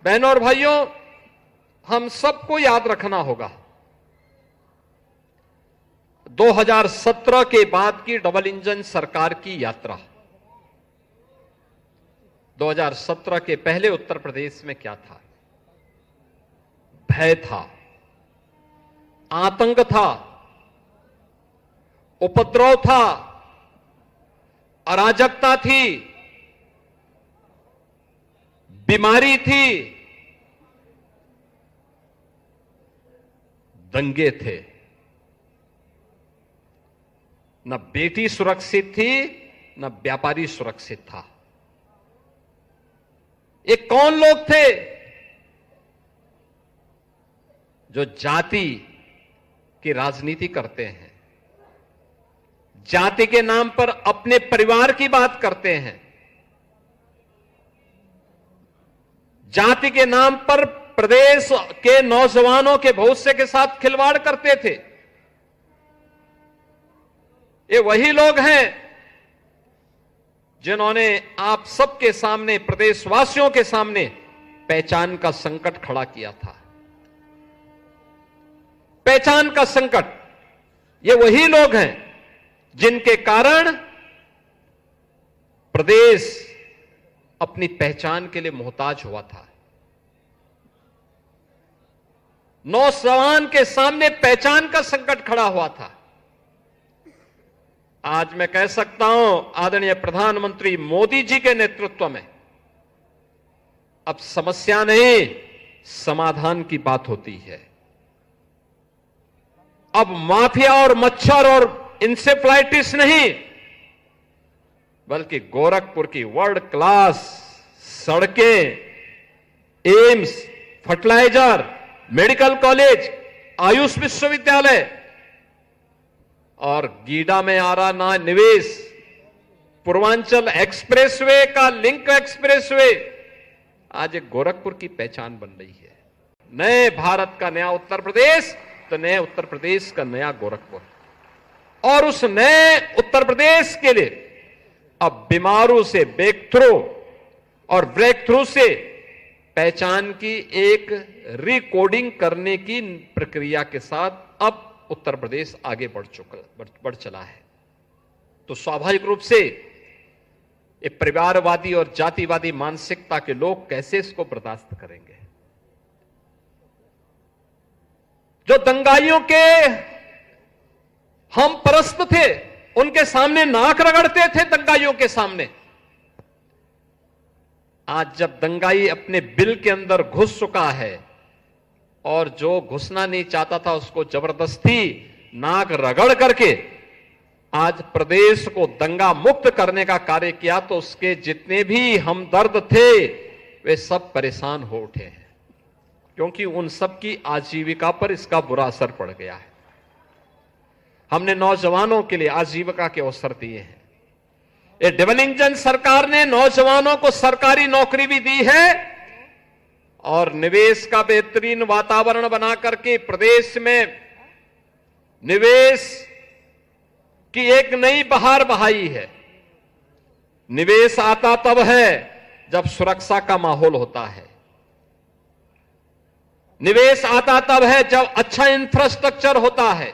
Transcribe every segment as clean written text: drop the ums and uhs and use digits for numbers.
बहनों और भाइयों, हम सबको याद रखना होगा 2017 के बाद की डबल इंजन सरकार की यात्रा। 2017 के पहले उत्तर प्रदेश में क्या था? भय था, आतंक था, उपद्रव था, अराजकता थी, बीमारी थी, दंगे थे। न बेटी सुरक्षित थी, न व्यापारी सुरक्षित था। ये कौन लोग थे जो जाति की राजनीति करते हैं, जाति के नाम पर अपने परिवार की बात करते हैं, जाति के नाम पर प्रदेश के नौजवानों के भविष्य के साथ खिलवाड़ करते थे? ये वही लोग हैं जिन्होंने आप सबके सामने, प्रदेशवासियों के सामने पहचान का संकट खड़ा किया था। पहचान का संकट, ये वही लोग हैं जिनके कारण प्रदेश अपनी पहचान के लिए मोहताज हुआ था। नौजवान के सामने पहचान का संकट खड़ा हुआ था। आज मैं कह सकता हूं, आदरणीय प्रधानमंत्री मोदी जी के नेतृत्व में अब समस्या नहीं, समाधान की बात होती है। अब माफिया और मच्छर और इंसेफ्लाइटिस नहीं, बल्कि गोरखपुर की वर्ल्ड क्लास सड़कें, AIIMS, fertiliser, medical college, Ayush विश्वविद्यालय और गीडा में आ रहा ना निवेश, पूर्वांचल एक्सप्रेसवे का लिंक एक्सप्रेसवे आज एक गोरखपुर की पहचान बन रही है। नए भारत का नया उत्तर प्रदेश, तो नए उत्तर प्रदेश का नया गोरखपुर। और उस नए उत्तर प्रदेश के लिए अब बीमारू से ब्रेक थ्रू और ब्रेक थ्रू से पहचान की एक रिकोडिंग करने की प्रक्रिया के साथ अब उत्तर प्रदेश आगे बढ़ चला है। तो स्वाभाविक रूप से ये परिवारवादी और जातिवादी मानसिकता के लोग कैसे इसको बर्दाश्त करेंगे? जो दंगाइयों के हम परस्त थे, उनके सामने नाक रगड़ते थे दंगाइयों के सामने। आज जब दंगाई अपने बिल के अंदर घुस चुका है और जो घुसना नहीं चाहता था उसको जबरदस्ती नाक रगड़ करके आज प्रदेश को दंगा मुक्त करने का कार्य किया, तो उसके जितने भी हमदर्द थे वे सब परेशान हो उठे हैं, क्योंकि उन सब की आजीविका पर इसका बुरा असर पड़ गया है। हमने नौजवानों के लिए आजीविका के अवसर दिए हैं। ये डबल इंजन सरकार ने नौजवानों को सरकारी नौकरी भी दी है और निवेश का बेहतरीन वातावरण बना करके प्रदेश में निवेश की एक नई बहार बहाई है। निवेश आता तब है जब सुरक्षा का माहौल होता है। निवेश आता तब है जब अच्छा इंफ्रास्ट्रक्चर होता है।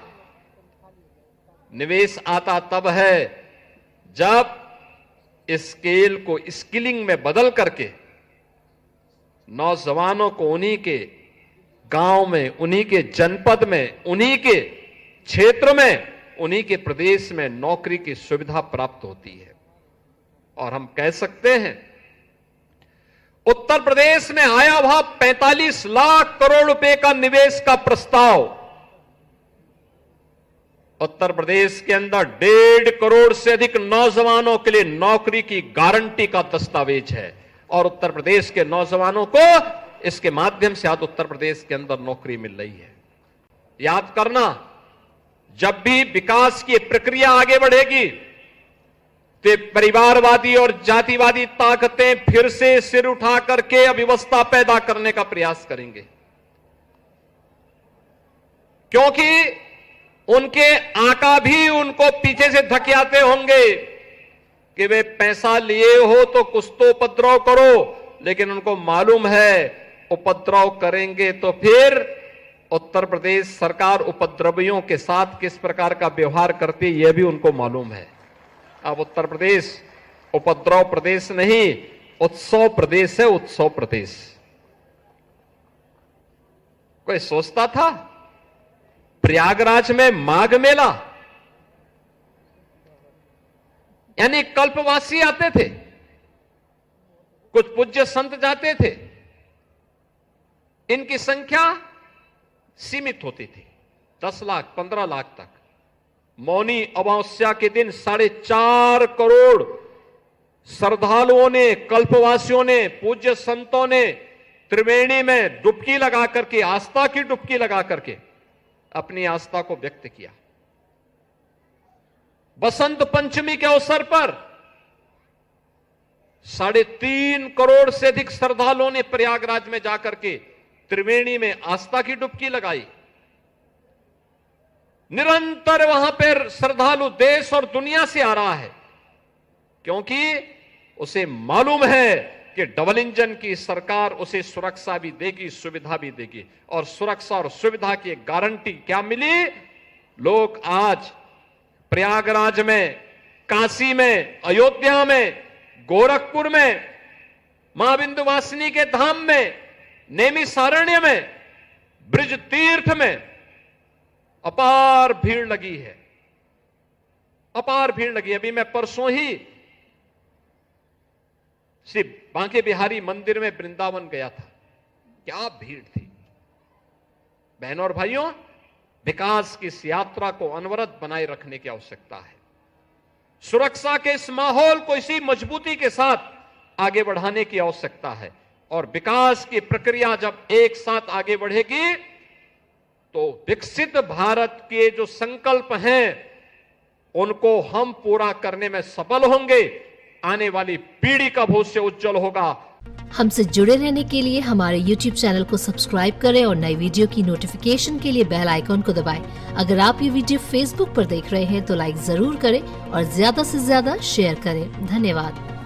निवेश आता तब है जब स्केल को स्किलिंग में बदल करके नौजवानों को उन्हीं के गांव में, उन्हीं के जनपद में, उन्हीं के क्षेत्र में, उन्हीं के प्रदेश में नौकरी की सुविधा प्राप्त होती है। और हम कह सकते हैं उत्तर प्रदेश में आया हुआ 45 लाख करोड़ रुपए का निवेश का प्रस्ताव, उत्तर प्रदेश के अंदर 1.5 करोड़ से अधिक नौजवानों के लिए नौकरी की गारंटी का दस्तावेज है। और उत्तर प्रदेश के नौजवानों को इसके माध्यम से आज उत्तर प्रदेश के अंदर नौकरी मिल रही है। याद करना, जब भी विकास की प्रक्रिया आगे बढ़ेगी तो परिवारवादी और जातिवादी ताकतें फिर से सिर उठा करके अव्यवस्था पैदा करने का प्रयास करेंगे, क्योंकि उनके आका भी उनको पीछे से धकेलते होंगे कि वे पैसा लिए हो तो कुछ तो उपद्रव करो, लेकिन उनको मालूम है उपद्रव करेंगे तो फिर उत्तर प्रदेश सरकार उपद्रवियों के साथ किस प्रकार का व्यवहार करती है यह भी उनको मालूम है। अब उत्तर प्रदेश उपद्रव प्रदेश नहीं, उत्सव प्रदेश है, उत्सव प्रदेश। कोई सोचता था प्रयागराज में माघ मेला, यानी कल्पवासी आते थे, कुछ पूज्य संत जाते थे, इनकी संख्या सीमित होती थी 10 लाख 15 लाख तक। मौनी अमावस्या के दिन 4.5 करोड़ श्रद्धालुओं ने, कल्पवासियों ने, पूज्य संतों ने त्रिवेणी में डुबकी लगा करके, आस्था की डुबकी लगा करके अपनी आस्था को व्यक्त किया। बसंत पंचमी के अवसर पर 3.5 करोड़ से अधिक श्रद्धालुओं ने प्रयागराज में जाकर के त्रिवेणी में आस्था की डुबकी लगाई। निरंतर वहां पर श्रद्धालु देश और दुनिया से आ रहा है, क्योंकि उसे मालूम है कि डबल इंजन की सरकार उसे सुरक्षा भी देगी, सुविधा भी देगी। और सुरक्षा और सुविधा की एक गारंटी क्या मिली? लोग आज प्रयागराज में, काशी में, अयोध्या में, गोरखपुर में, मां विंध्यवासिनी के धाम में, नैमिषारण्य में, ब्रज तीर्थ में अपार भीड़ लगी है, अपार भीड़ लगी। अभी मैं परसों ही श्री बांके बिहारी मंदिर में वृंदावन गया था, क्या भीड़ थी। बहनों और भाइयों, विकास की इस यात्रा को अनवरत बनाए रखने की आवश्यकता है। सुरक्षा के इस माहौल को इसी मजबूती के साथ आगे बढ़ाने की आवश्यकता है। और विकास की प्रक्रिया जब एक साथ आगे बढ़ेगी तो विकसित भारत के जो संकल्प हैं उनको हम पूरा करने में सफल होंगे। आने वाली पीढ़ी का भविष्य उज्जवल होगा। हमसे जुड़े रहने के लिए हमारे YouTube चैनल को सब्सक्राइब करें और नई वीडियो की नोटिफिकेशन के लिए बेल आइकॉन को दबाएं। अगर आप ये वीडियो Facebook पर देख रहे हैं तो लाइक जरूर करें और ज्यादा से ज्यादा शेयर करें। धन्यवाद।